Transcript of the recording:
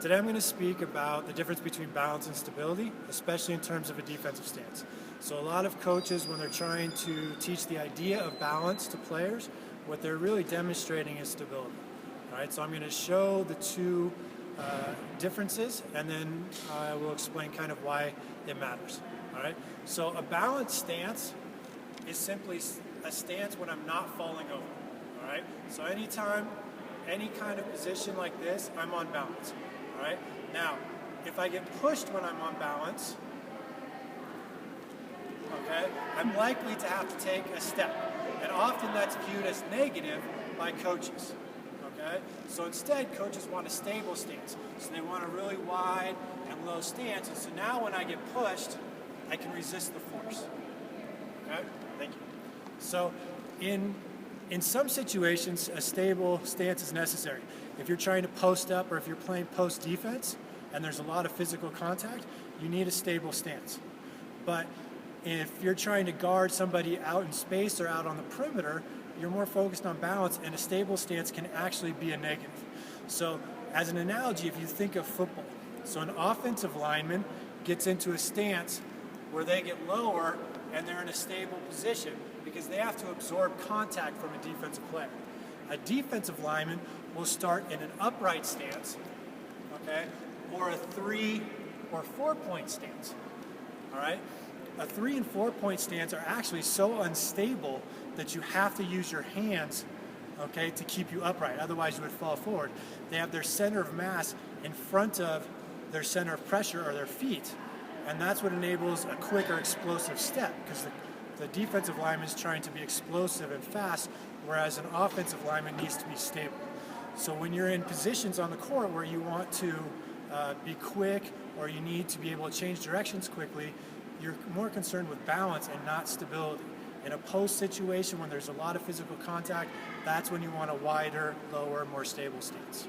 Today I'm going to speak about the difference between balance and stability, especially in terms of a defensive stance. So a lot of coaches, when they're trying to teach the idea of balance to players, what they're really demonstrating is stability. All right, so I'm going to show the two differences, and then I will explain kind of why it matters. All right, so a balanced stance is simply a stance when I'm not falling over. All right, so anytime, any kind of position like this, I'm on balance. All right, now if I get pushed when I'm on balance, okay, I'm likely to have to take a step, and often that's viewed as negative by coaches. Okay, so instead coaches want a stable stance, so they want a really wide and low stance, and so now when I get pushed, I can resist the force. Okay, thank you. So in some situations, a stable stance is necessary. If you're trying to post up or if you're playing post defense and there's a lot of physical contact, you need a stable stance. But if you're trying to guard somebody out in space or out on the perimeter, you're more focused on balance, and a stable stance can actually be a negative. So as an analogy, if you think of football, so an offensive lineman gets into a stance where they get lower and they're in a stable position because they have to absorb contact from a defensive player. A defensive lineman will start in an upright stance, okay, or a 3 or 4 point stance. All right? A 3 and 4 point stance are actually so unstable that you have to use your hands, okay, to keep you upright. Otherwise, you would fall forward. They have their center of mass in front of their center of pressure, or their feet, and that's what enables a quicker, explosive step, because the defensive lineman is trying to be explosive and fast, whereas an offensive lineman needs to be stable. So when you're in positions on the court where you want to be quick, or you need to be able to change directions quickly, you're more concerned with balance and not stability. In a post situation when there's a lot of physical contact, that's when you want a wider, lower, more stable stance.